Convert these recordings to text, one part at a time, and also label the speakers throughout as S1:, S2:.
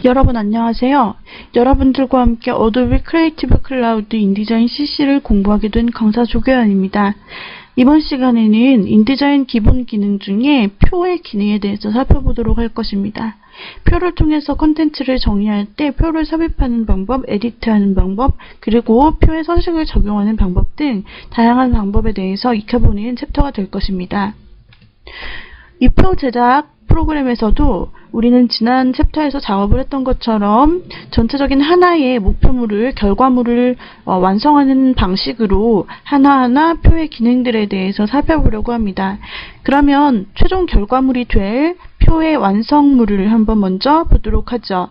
S1: 여러분 안녕하세요. 여러분들과 함께 어도비 크리에이티브 클라우드 인디자인 CC를 공부하게 된 강사 조교연입니다. 이번 시간에는 인디자인 기본 기능 중에 표의 기능에 대해서 살펴보도록 할 것입니다. 표를 통해서 콘텐츠를 정의할 때 표를 삽입하는 방법, 에디트하는 방법, 그리고 표의 서식을 적용하는 방법 등 다양한 방법에 대해서 익혀보는 챕터가 될 것입니다. 이 표 제작 프로그램에서도 우리는 지난 챕터에서 작업을 했던 것처럼 전체적인 하나의 목표물을, 결과물을 완성하는 방식으로 하나하나 표의 기능들에 대해서 살펴보려고 합니다. 그러면 최종 결과물이 될 표의 완성물을 한번 먼저 보도록 하죠.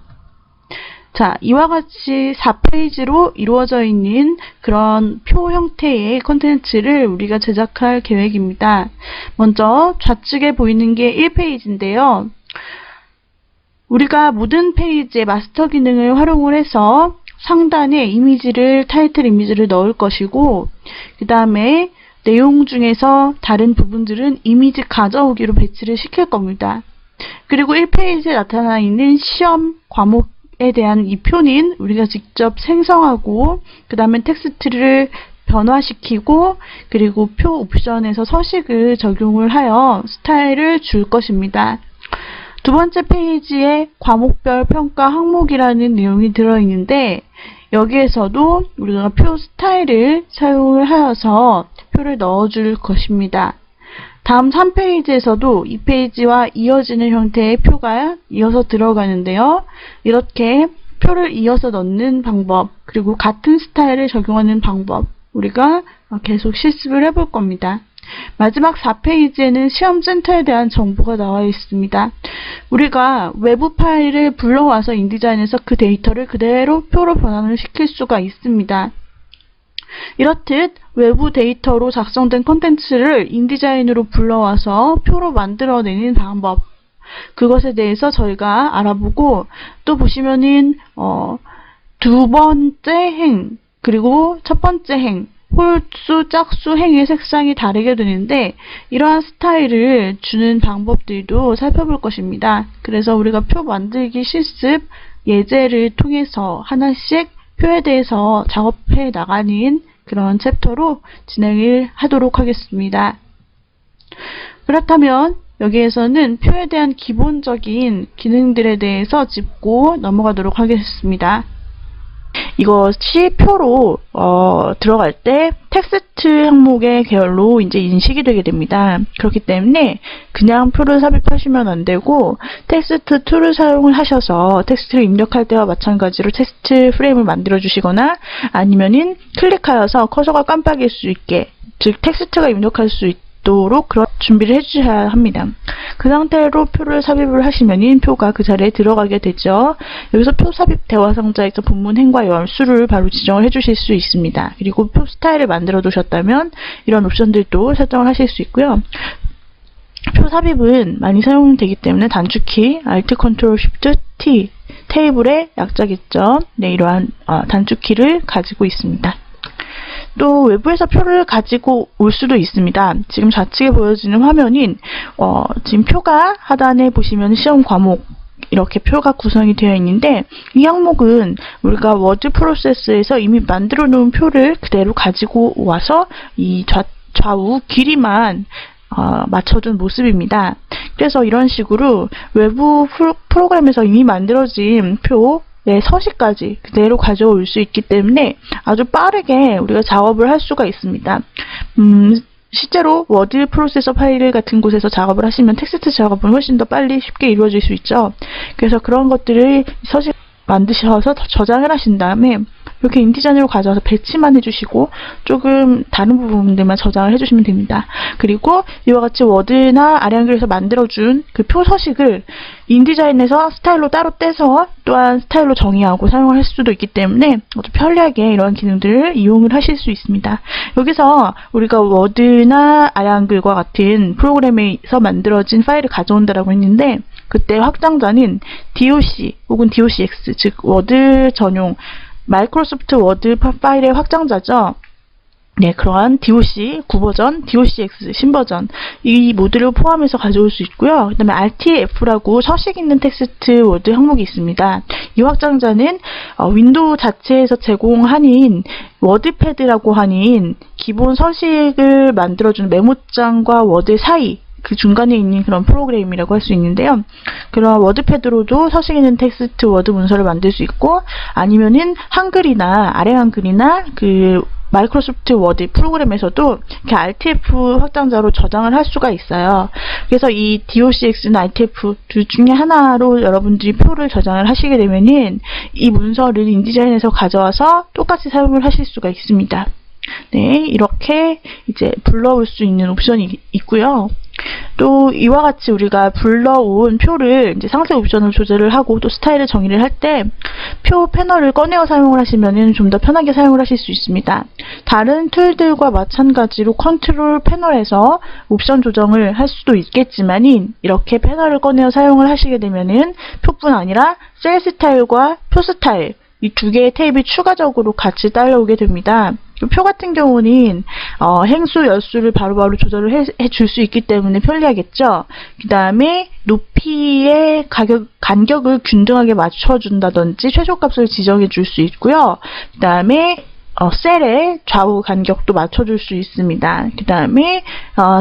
S1: 자, 이와 같이 4페이지로 이루어져 있는 그런 표 형태의 콘텐츠를 우리가 제작할 계획입니다. 먼저 좌측에 보이는 게 1페이지인데요. 우리가 모든 페이지에 마스터 기능을 활용을 해서 상단에 이미지를, 타이틀 이미지를 넣을 것이고, 그 다음에 내용 중에서 다른 부분들은 이미지 가져오기로 배치를 시킬 겁니다. 그리고 1페이지에 나타나 있는 시험 과목에 대한 이 표는 우리가 직접 생성하고, 그 다음에 텍스트를 변화시키고, 그리고 표 옵션에서 서식을 적용을 하여 스타일을 줄 것입니다. 두 번째 페이지에 과목별 평가 항목이라는 내용이 들어있는데, 여기에서도 우리가 표 스타일을 사용을 하여서 표를 넣어줄 것입니다. 다음 3페이지에서도 2페이지와 이어지는 형태의 표가 이어서 들어가는데요. 이렇게 표를 이어서 넣는 방법, 그리고 같은 스타일을 적용하는 방법, 우리가 계속 실습을 해볼 겁니다. 마지막 4페이지에는 시험센터에 대한 정보가 나와 있습니다. 우리가 외부 파일을 불러와서 인디자인에서 그 데이터를 그대로 표로 변환을 시킬 수가 있습니다. 이렇듯 외부 데이터로 작성된 콘텐츠를 인디자인으로 불러와서 표로 만들어내는 방법, 그것에 대해서 저희가 알아보고, 또 보시면은 두 번째 행, 그리고 첫 번째 행, 홀수, 짝수, 행의 색상이 다르게 되는데, 이러한 스타일을 주는 방법들도 살펴볼 것입니다. 그래서 우리가 표 만들기 실습 예제를 통해서 하나씩 표에 대해서 작업해 나가는 그런 챕터로 진행을 하도록 하겠습니다. 그렇다면 여기에서는 표에 대한 기본적인 기능들에 대해서 짚고 넘어가도록 하겠습니다. 이것이 표로 들어갈 때 텍스트 항목의 계열로 이제 인식이 되게 됩니다. 그렇기 때문에 그냥 표를 삽입하시면 안 되고, 텍스트 툴을 사용을 하셔서 텍스트를 입력할 때와 마찬가지로 텍스트 프레임을 만들어 주시거나, 아니면은 클릭하여서 커서가 깜빡일 수 있게, 즉 텍스트가 입력할 수 있도록 그런 준비를 해주셔야 합니다. 그 상태로 표를 삽입을 하시면 표가 그 자리에 들어가게 되죠. 여기서 표 삽입 대화 상자에서 본문 행과 열수를 바로 지정을 해주실 수 있습니다. 그리고 표 스타일을 만들어 두셨다면 이런 옵션들도 설정을 하실 수 있고요. 표 삽입은 많이 사용되기 때문에 단축키 Alt Ctrl Shift T, 테이블의 약자겠죠. 네, 이러한 단축키를 가지고 있습니다. 또 외부에서 표를 가지고 올 수도 있습니다. 지금 좌측에 보여지는 화면인 지금 표가 하단에 보시면 시험 과목, 이렇게 표가 구성이 되어 있는데, 이 항목은 우리가 워드 프로세스에서 이미 만들어 놓은 표를 그대로 가지고 와서 이 좌우 길이만 맞춰둔 모습입니다. 그래서 이런 식으로 외부 프로그램에서 이미 만들어진 표 서식까지 그대로 가져올 수 있기 때문에 아주 빠르게 우리가 작업을 할 수가 있습니다. 실제로 워드 프로세서 파일 같은 곳에서 작업을 하시면 텍스트 작업은 훨씬 더 빨리 쉽게 이루어질 수 있죠. 그래서 그런 것들을 서식 만드셔서 저장을 하신 다음에 이렇게 인디자인으로 가져와서 배치만 해주시고 조금 다른 부분들만 저장을 해주시면 됩니다. 그리고 이와 같이 워드나 아량글에서 만들어준 그 표 서식을 인디자인에서 스타일로 따로 떼서 또한 스타일로 정의하고 사용을 할 수도 있기 때문에 아주 편리하게 이런 기능들을 이용을 하실 수 있습니다. 여기서 우리가 워드나 아량글과 같은 프로그램에서 만들어진 파일을 가져온다라고 했는데, 그때 확장자는 DOC 혹은 DOCX, 즉 워드 전용 마이크로소프트 워드 파일의 확장자죠. 네, 그러한 DOC 9버전, DOCX 신버전 이 모드를 포함해서 가져올 수 있고요. 그 다음에 RTF라고 서식 있는 텍스트 워드 항목이 있습니다. 이 확장자는 윈도우 자체에서 제공하는 워드패드라고 하는 기본 서식을 만들어주는 메모장과 워드 사이 그 중간에 있는 그런 프로그램이라고 할 수 있는데요. 그런 워드패드로도 서식 있는 텍스트 워드 문서를 만들 수 있고, 아니면은 한글이나 아래 한글이나 그 마이크로소프트 워드 프로그램에서도 이렇게 RTF 확장자로 저장을 할 수가 있어요. 그래서 이 docx나 RTF 둘 중에 하나로 여러분들이 표를 저장을 하시게 되면은 이 문서를 인디자인에서 가져와서 똑같이 사용을 하실 수가 있습니다. 네, 이렇게 이제 불러올 수 있는 옵션이 있고요. 또 이와 같이 우리가 불러온 표를 이제 상세 옵션을 조절을 하고 또 스타일을 정의를 할 때 표 패널을 꺼내어 사용을 하시면 좀 더 편하게 사용을 하실 수 있습니다. 다른 툴들과 마찬가지로 컨트롤 패널에서 옵션 조정을 할 수도 있겠지만 이렇게 패널을 꺼내어 사용을 하시게 되면은 표뿐 아니라 셀 스타일과 표 스타일 이 두 개의 탭이 추가적으로 같이 딸려오게 됩니다. 표 같은 경우는 행수, 열수를 바로바로 조절을 해줄 수 있기 때문에 편리하겠죠. 그 다음에 높이의 간격을 균등하게 맞춰준다든지 최소값을 지정해 줄 수 있고요. 그 다음에 셀의 좌우 간격도 맞춰줄 수 있습니다. 그 다음에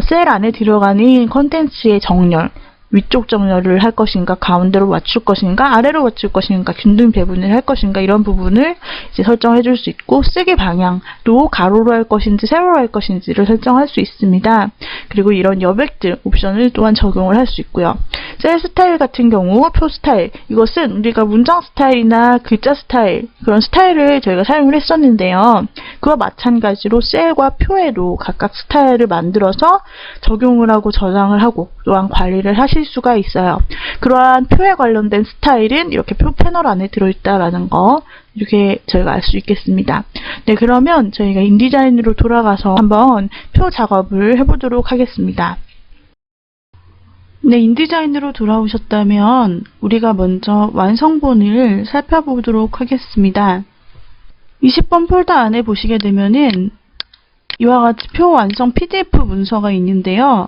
S1: 셀 안에 들어가는 컨텐츠의 정렬, 위쪽 정렬을 할 것인가, 가운데로 맞출 것인가, 아래로 맞출 것인가, 균등 배분을 할 것인가 이런 부분을 이제 설정해 줄 수 있고, 쓰기 방향도 가로로 할 것인지 세로로 할 것인지를 설정할 수 있습니다. 그리고 이런 여백들 옵션을 또한 적용을 할 수 있고요. 셀 스타일 같은 경우 표 스타일, 이것은 우리가 문장 스타일이나 글자 스타일 그런 스타일을 저희가 사용을 했었는데요. 그와 마찬가지로 셀과 표에도 각각 스타일을 만들어서 적용을 하고 저장을 하고 또한 관리를 하실 수가 있어요. 그러한 표에 관련된 스타일은 이렇게 표 패널 안에 들어있다라는 거 이렇게 저희가 알 수 있겠습니다. 네, 그러면 저희가 인디자인으로 돌아가서 한번 표 작업을 해보도록 하겠습니다. 네, 인디자인으로 돌아오셨다면 우리가 먼저 완성본을 살펴보도록 하겠습니다. 20번 폴더 안에 보시게 되면은 이와 같이 표 완성 PDF 문서가 있는데요.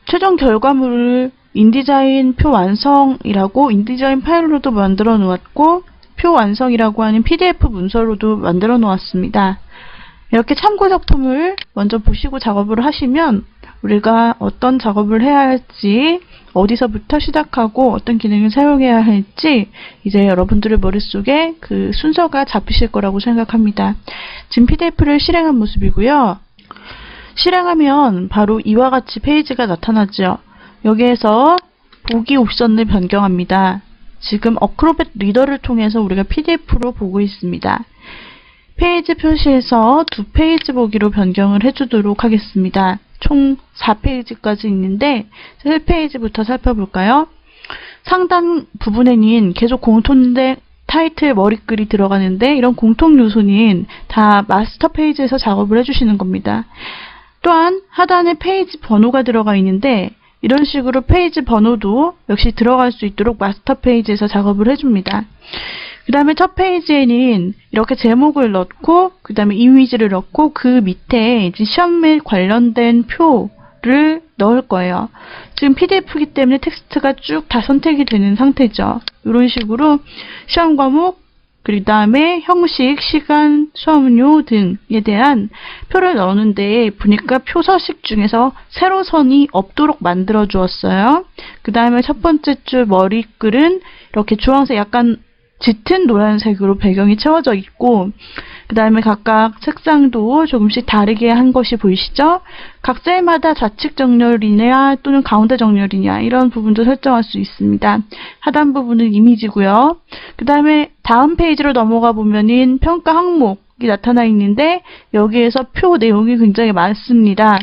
S1: 최종 결과물을 인디자인 표 완성이라고 인디자인 파일로도 만들어 놓았고 표 완성이라고 하는 PDF 문서로도 만들어 놓았습니다. 이렇게 참고 작품을 먼저 보시고 작업을 하시면 우리가 어떤 작업을 해야 할지, 어디서부터 시작하고 어떤 기능을 사용해야 할지 이제 여러분들의 머릿속에 그 순서가 잡히실 거라고 생각합니다. 지금 PDF를 실행한 모습이고요. 실행하면 바로 이와 같이 페이지가 나타나죠. 여기에서 보기 옵션을 변경합니다. 지금 어크로벳 리더를 통해서 우리가 PDF로 보고 있습니다. 페이지 표시에서 2페이지 보기로 변경을 해주도록 하겠습니다. 총 4페이지까지 있는데 1페이지부터 살펴볼까요? 상단 부분에는 계속 공통된 타이틀 머리글이 들어가는데 이런 공통 요소는 다 마스터 페이지에서 작업을 해주시는 겁니다. 또한 하단에 페이지 번호가 들어가 있는데 이런 식으로 페이지 번호도 역시 들어갈 수 있도록 마스터 페이지에서 작업을 해줍니다. 그 다음에 첫 페이지에는 이렇게 제목을 넣고 그 다음에 이미지를 넣고 그 밑에 이제 시험 및 관련된 표를 넣을 거예요. 지금 PDF이기 때문에 텍스트가 쭉 다 선택이 되는 상태죠. 이런 식으로 시험 과목, 그 다음에 형식, 시간, 수업료 등에 대한 표를 넣는데 보니까 표 서식 중에서 세로선이 없도록 만들어 주었어요. 그 다음에 첫 번째 줄 머리글은 이렇게 주황색 약간 짙은 노란색으로 배경이 채워져 있고 그 다음에 각각 색상도 조금씩 다르게 한 것이 보이시죠? 각 셀마다 좌측 정렬이냐 또는 가운데 정렬이냐 이런 부분도 설정할 수 있습니다. 하단 부분은 이미지고요. 그 다음에 다음 페이지로 넘어가 보면은 평가 항목이 나타나 있는데 여기에서 표 내용이 굉장히 많습니다.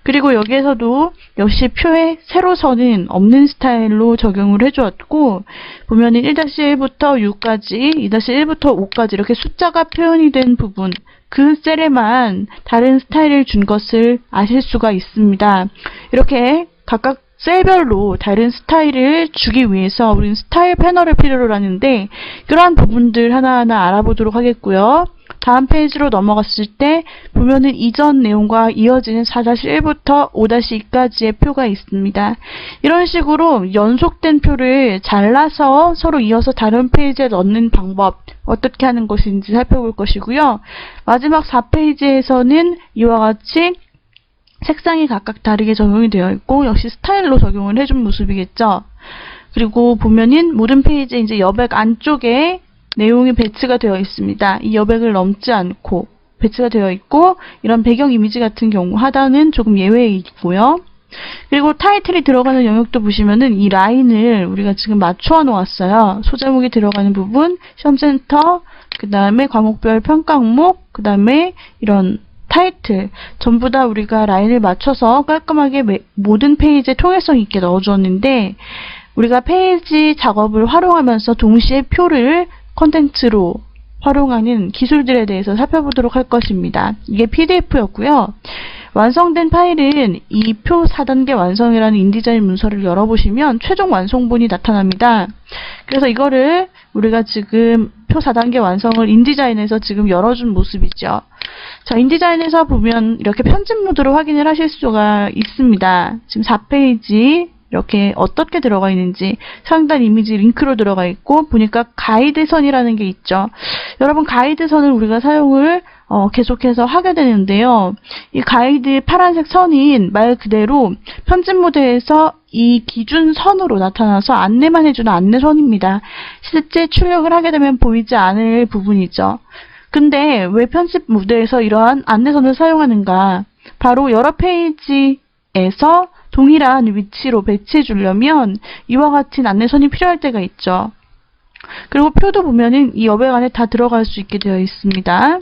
S1: 그리고 여기에서도 역시 표에 세로선은 없는 스타일로 적용을 해주었고 보면은 1-1부터 6까지, 2-1부터 5까지 이렇게 숫자가 표현이 된 부분 그 셀에만 다른 스타일을 준 것을 아실 수가 있습니다. 이렇게 각각 셀별로 다른 스타일을 주기 위해서 우리는 스타일 패널을 필요로 하는데 그러한 부분들 하나하나 알아보도록 하겠고요. 다음 페이지로 넘어갔을 때 보면은 이전 내용과 이어지는 4-1부터 5-2까지의 표가 있습니다. 이런 식으로 연속된 표를 잘라서 서로 이어서 다른 페이지에 넣는 방법 어떻게 하는 것인지 살펴볼 것이고요. 마지막 4페이지에서는 이와 같이 색상이 각각 다르게 적용이 되어 있고 역시 스타일로 적용을 해준 모습이겠죠. 그리고 보면은 모든 페이지에 이제 여백 안쪽에 내용이 배치가 되어 있습니다. 이 여백을 넘지 않고 배치가 되어 있고 이런 배경 이미지 같은 경우 하단은 조금 예외이고요. 그리고 타이틀이 들어가는 영역도 보시면은 이 라인을 우리가 지금 맞춰 놓았어요. 소제목이 들어가는 부분, 시험센터, 그 다음에 과목별 평가 항목, 그 다음에 이런 타이틀 전부 다 우리가 라인을 맞춰서 깔끔하게 모든 페이지에 통일성 있게 넣어주었는데 우리가 페이지 작업을 활용하면서 동시에 표를 컨텐츠로 활용하는 기술들에 대해서 살펴보도록 할 것입니다. 이게 PDF였고요. 완성된 파일은 이 표 4단계 완성이라는 인디자인 문서를 열어보시면 최종 완성본이 나타납니다. 그래서 이거를 우리가 지금 표 4단계 완성을 인디자인에서 지금 열어준 모습이죠. 자, 인디자인에서 보면 이렇게 편집 모드로 확인을 하실 수가 있습니다. 지금 4페이지 이렇게 어떻게 들어가 있는지 상단 이미지 링크로 들어가 있고 보니까 가이드선이라는 게 있죠. 여러분 가이드선을 우리가 사용을 계속해서 하게 되는데요. 이 가이드 파란색 선인 말 그대로 편집 모드에서 이 기준선으로 나타나서 안내만 해주는 안내선입니다. 실제 출력을 하게 되면 보이지 않을 부분이죠. 근데 왜 편집 모드에서 이러한 안내선을 사용하는가? 바로 여러 페이지에서 동일한 위치로 배치해 주려면 이와 같은 안내선이 필요할 때가 있죠. 그리고 표도 보면은 이 여백 안에 다 들어갈 수 있게 되어 있습니다.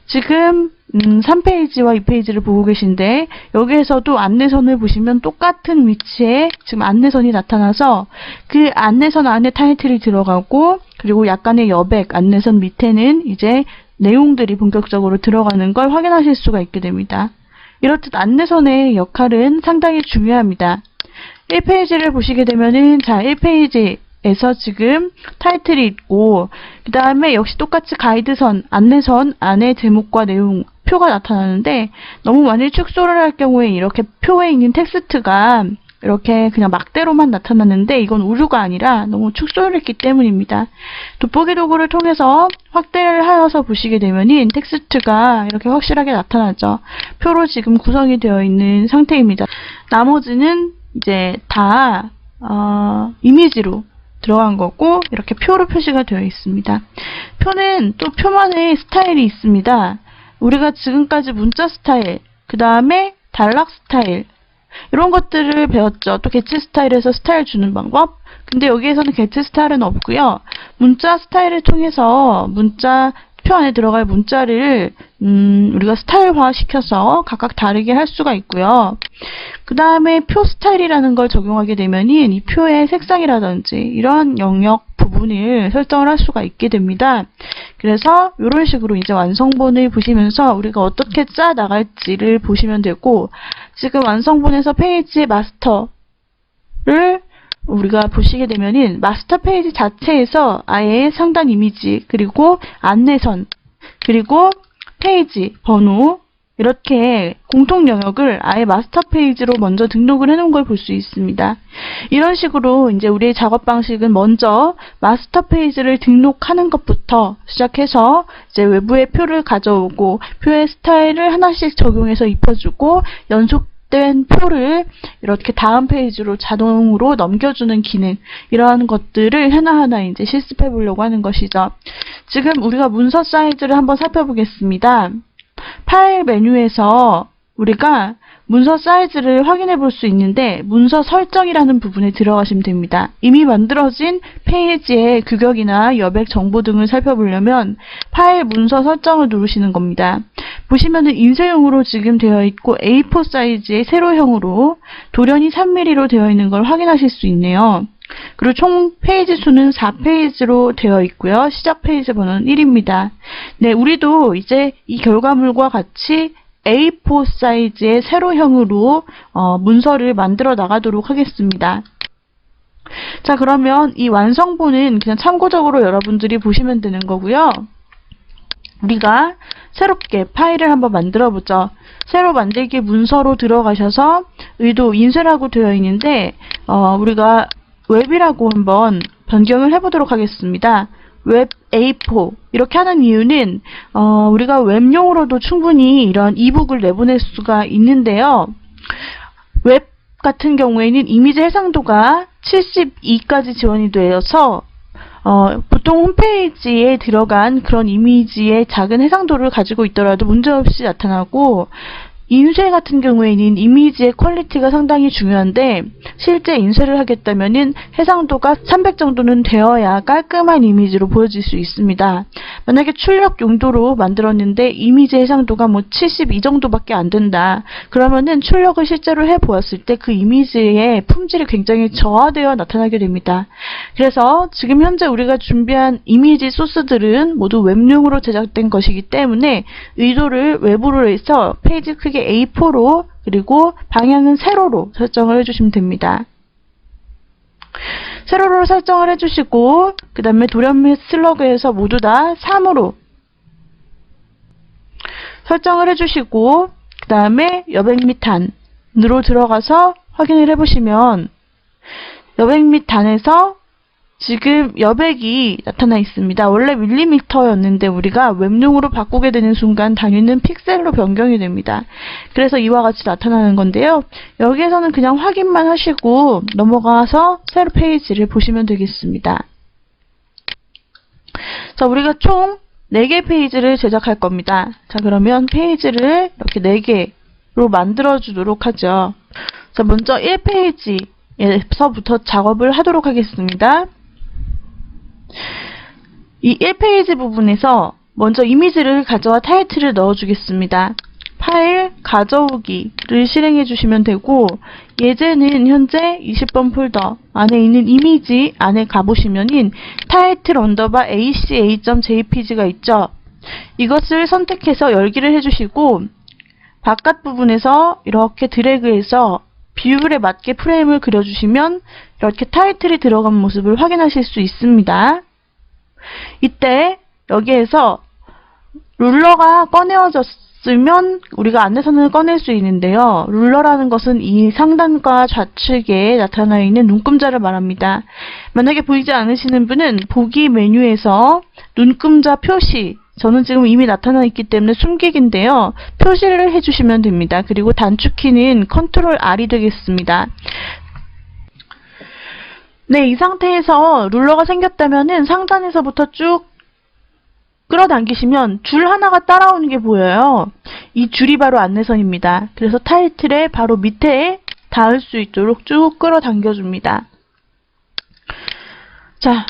S1: 지금 3페이지와 2페이지를 보고 계신데 여기에서도 안내선을 보시면 똑같은 위치에 지금 안내선이 나타나서 그 안내선 안에 타이틀이 들어가고 그리고 약간의 여백 안내선 밑에는 이제 내용들이 본격적으로 들어가는 걸 확인하실 수가 있게 됩니다. 이렇듯 안내선의 역할은 상당히 중요합니다. 1페이지를 보시게 되면은 자 1페이지에서 지금 타이틀이 있고 그 다음에 역시 똑같이 가이드선, 안내선 안에 제목과 내용, 표가 나타나는데 너무 만일 축소를 할 경우에 이렇게 표에 있는 텍스트가 이렇게 그냥 막대로만 나타났는데 이건 오류가 아니라 너무 축소를 했기 때문입니다. 돋보기 도구를 통해서 확대를 하여서 보시게 되면은 텍스트가 이렇게 확실하게 나타나죠. 표로 지금 구성이 되어 있는 상태입니다. 나머지는 이제 다 이미지로 들어간 거고 이렇게 표로 표시가 되어 있습니다. 표는 또 표만의 스타일이 있습니다. 우리가 지금까지 문자 스타일, 그 다음에 단락 스타일 이런 것들을 배웠죠. 또 개체 스타일에서 스타일 주는 방법. 근데 여기에서는 개체 스타일은 없고요. 문자 스타일을 통해서 문자 표 안에 들어갈 문자를 우리가 스타일화 시켜서 각각 다르게 할 수가 있고요. 그 다음에 표 스타일이라는 걸 적용하게 되면은 이 표의 색상이라든지 이런 영역 부분을 설정을 할 수가 있게 됩니다. 그래서 이런 식으로 이제 완성본을 보시면서 우리가 어떻게 짜 나갈지를 보시면 되고 지금 완성본에서 페이지 마스터를 우리가 보시게 되면은 마스터 페이지 자체에서 아예 상단 이미지 그리고 안내선 그리고 페이지 번호 이렇게 공통 영역을 아예 마스터 페이지로 먼저 등록을 해놓은 걸 볼 수 있습니다. 이런 식으로 이제 우리의 작업 방식은 먼저 마스터 페이지를 등록하는 것부터 시작해서 이제 외부의 표를 가져오고 표의 스타일을 하나씩 적용해서 입혀주고 연속된 표를 이렇게 다음 페이지로 자동으로 넘겨주는 기능 이러한 것들을 하나하나 이제 실습해 보려고 하는 것이죠. 지금 우리가 문서 사이즈를 한번 살펴보겠습니다. 파일 메뉴에서 우리가 문서 사이즈를 확인해 볼 수 있는데 문서 설정이라는 부분에 들어가시면 됩니다. 이미 만들어진 페이지의 규격이나 여백 정보 등을 살펴보려면 파일 문서 설정을 누르시는 겁니다. 보시면은 인쇄용으로 지금 되어 있고 A4 사이즈의 세로형으로 돌연히 3mm로 되어 있는 걸 확인하실 수 있네요. 그리고 총 페이지 수는 4페이지로 되어 있고요. 시작 페이지 번호는 1입니다. 네, 우리도 이제 이 결과물과 같이 A4 사이즈의 세로형으로 문서를 만들어 나가도록 하겠습니다. 자, 그러면 이 완성본은 그냥 참고적으로 여러분들이 보시면 되는 거고요. 우리가 새롭게 파일을 한번 만들어 보죠. 새로 만들기 문서로 들어가셔서 의도 인쇄라고 되어 있는데 우리가 웹이라고 한번 변경을 해보도록 하겠습니다. 웹 A4 이렇게 하는 이유는 우리가 웹용으로도 충분히 이런 이북을 내보낼 수가 있는데요. 웹 같은 경우에는 이미지 해상도가 72까지 지원이 되어서 보통 홈페이지에 들어간 그런 이미지의 작은 해상도를 가지고 있더라도 문제없이 나타나고, 인쇄 같은 경우에는 이미지의 퀄리티가 상당히 중요한데 실제 인쇄를 하겠다면은 해상도가 300 정도는 되어야 깔끔한 이미지로 보여질 수 있습니다. 만약에 출력 용도로 만들었는데 이미지 해상도가 뭐 72 정도밖에 안 된다. 그러면은 출력을 실제로 해보았을 때 그 이미지의 품질이 굉장히 저하되어 나타나게 됩니다. 그래서 지금 현재 우리가 준비한 이미지 소스들은 모두 웹용으로 제작된 것이기 때문에 의도를 웹으로 해서 페이지 크기 A4로 그리고 방향은 세로로 설정을 해주시면 됩니다. 세로로 설정을 해주시고 그 다음에 돌연 및 슬러그에서 모두 다 3으로 설정을 해주시고 그 다음에 여백 및 단으로 들어가서 확인을 해보시면 여백 및 단에서 지금 여백이 나타나 있습니다. 원래 밀리미터였는데 우리가 웹용으로 바꾸게 되는 순간 단위는 픽셀로 변경이 됩니다. 그래서 이와 같이 나타나는 건데요. 여기에서는 그냥 확인만 하시고 넘어가서 새로 페이지를 보시면 되겠습니다. 자, 우리가 총 4개 페이지를 제작할 겁니다. 자, 그러면 페이지를 이렇게 4개로 만들어 주도록 하죠. 자, 먼저 1페이지에서부터 작업을 하도록 하겠습니다. 이 1페이지 부분에서 먼저 이미지를 가져와 타이틀을 넣어주겠습니다. 파일 가져오기를 실행해 주시면 되고, 예제는 현재 20번 폴더 안에 있는 이미지 안에 가보시면은 타이틀 언더바 aca.jpg가 있죠. 이것을 선택해서 열기를 해주시고 바깥 부분에서 이렇게 드래그해서 비율에 맞게 프레임을 그려주시면 이렇게 타이틀이 들어간 모습을 확인하실 수 있습니다. 이때 여기에서 룰러가 꺼내어졌으면 우리가 안내선을 꺼낼 수 있는데요. 룰러라는 것은 이 상단과 좌측에 나타나 있는 눈금자를 말합니다. 만약에 보이지 않으시는 분은 보기 메뉴에서 눈금자 표시, 저는 지금 이미 나타나 있기 때문에 숨기기인데요. 표시를 해주시면 됩니다. 그리고 단축키는 컨트롤 R이 되겠습니다. 네, 이 상태에서 룰러가 생겼다면은 상단에서부터 쭉 끌어당기시면 줄 하나가 따라오는 게 보여요. 이 줄이 바로 안내선입니다. 그래서 타이틀의 바로 밑에 닿을 수 있도록 쭉 끌어당겨줍니다. 자,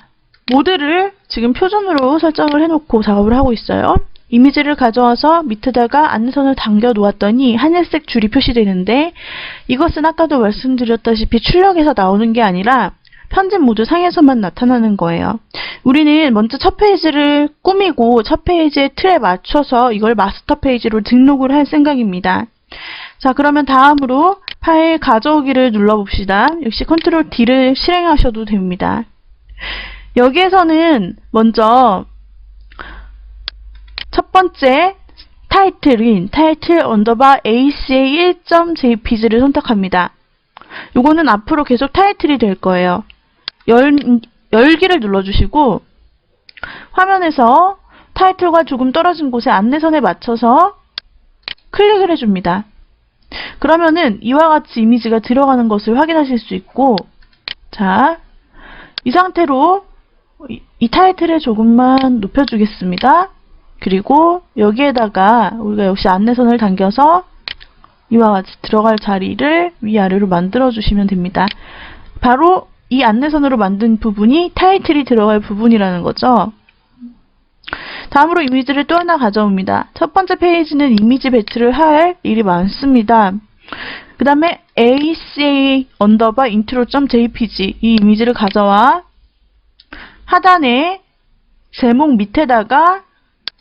S1: 모드를 지금 표준으로 설정을 해놓고 작업을 하고 있어요. 이미지를 가져와서 밑에다가 안내선을 당겨 놓았더니 하늘색 줄이 표시되는데, 이것은 아까도 말씀드렸다시피 출력에서 나오는 게 아니라 편집 모드 상에서만 나타나는 거예요. 우리는 먼저 첫 페이지를 꾸미고 첫 페이지의 틀에 맞춰서 이걸 마스터 페이지로 등록을 할 생각입니다. 자, 그러면 다음으로 파일 가져오기를 눌러봅시다. 역시 컨트롤 D를 실행하셔도 됩니다. 여기에서는 먼저 첫 번째 타이틀인 타이틀 언더바 aca1.jpg를 선택합니다. 요거는 앞으로 계속 타이틀이 될 거예요. 열기를 눌러주시고 화면에서 타이틀과 조금 떨어진 곳에 안내선에 맞춰서 클릭을 해줍니다. 그러면은 이와 같이 이미지가 들어가는 것을 확인하실 수 있고, 자, 이 상태로 이 타이틀을 조금만 높여주겠습니다. 그리고 여기에다가 우리가 역시 안내선을 당겨서 이와 같이 들어갈 자리를 위아래로 만들어 주시면 됩니다. 바로 이 안내선으로 만든 부분이 타이틀이 들어갈 부분이라는 거죠. 다음으로 이미지를 또 하나 가져옵니다. 첫 번째 페이지는 이미지 배치를 할 일이 많습니다. 그 다음에 aca 언더바 intro.jpg 이 이미지를 가져와 하단에 제목 밑에다가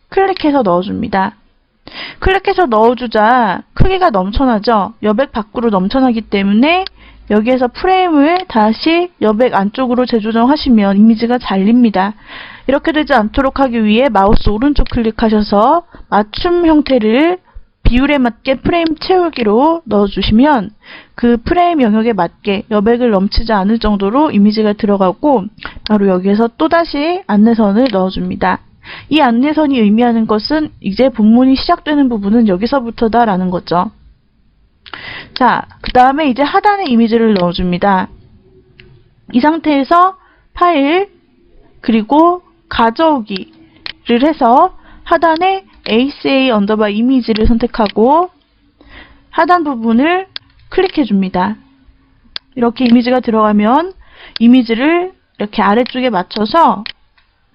S1: 클릭해서 넣어줍니다. 클릭해서 넣어주자 크기가 넘쳐나죠. 여백 밖으로 넘쳐나기 때문에 여기에서 프레임을 다시 여백 안쪽으로 재조정하시면 이미지가 잘립니다. 이렇게 되지 않도록 하기 위해 마우스 오른쪽 클릭하셔서 맞춤 형태를 비율에 맞게 프레임 채우기로 넣어주시면 그 프레임 영역에 맞게 여백을 넘치지 않을 정도로 이미지가 들어가고 바로 여기에서 또다시 안내선을 넣어줍니다. 이 안내선이 의미하는 것은 이제 본문이 시작되는 부분은 여기서부터다 라는 거죠. 자, 그 다음에 이제 하단에 이미지를 넣어줍니다. 이 상태에서 파일 그리고 가져오기를 해서 하단에 ACA 언더바 이미지를 선택하고 하단 부분을 클릭해 줍니다. 이렇게 이미지가 들어가면 이미지를 이렇게 아래쪽에 맞춰서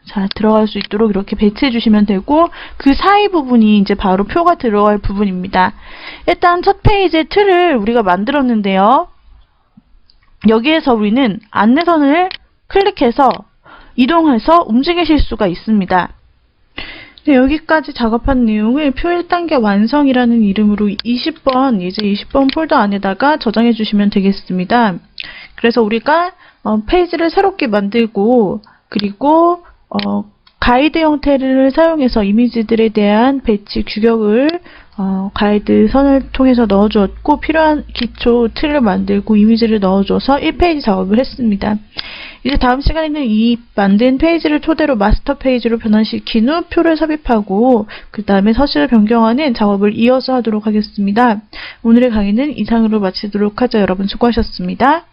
S1: 자, 들어갈 수 있도록 이렇게 배치해 주시면 되고 그 사이 부분이 이제 바로 표가 들어갈 부분입니다. 일단 첫 페이지의 틀을 우리가 만들었는데요. 여기에서 우리는 안내선을 클릭해서 이동해서 움직이실 수가 있습니다. 네, 여기까지 작업한 내용을 표 1단계 완성이라는 이름으로 20번, 이제 20번 폴더 안에다가 저장해 주시면 되겠습니다. 그래서 우리가 페이지를 새롭게 만들고 그리고 가이드 형태를 사용해서 이미지들에 대한 배치 규격을 가이드 선을 통해서 넣어주었고 필요한 기초 틀을 만들고 이미지를 넣어줘서 1페이지 작업을 했습니다. 이제 다음 시간에는 이 만든 페이지를 토대로 마스터 페이지로 변환시킨 후 표를 삽입하고 그 다음에 서식을 변경하는 작업을 이어서 하도록 하겠습니다. 오늘의 강의는 이상으로 마치도록 하죠. 여러분 수고하셨습니다.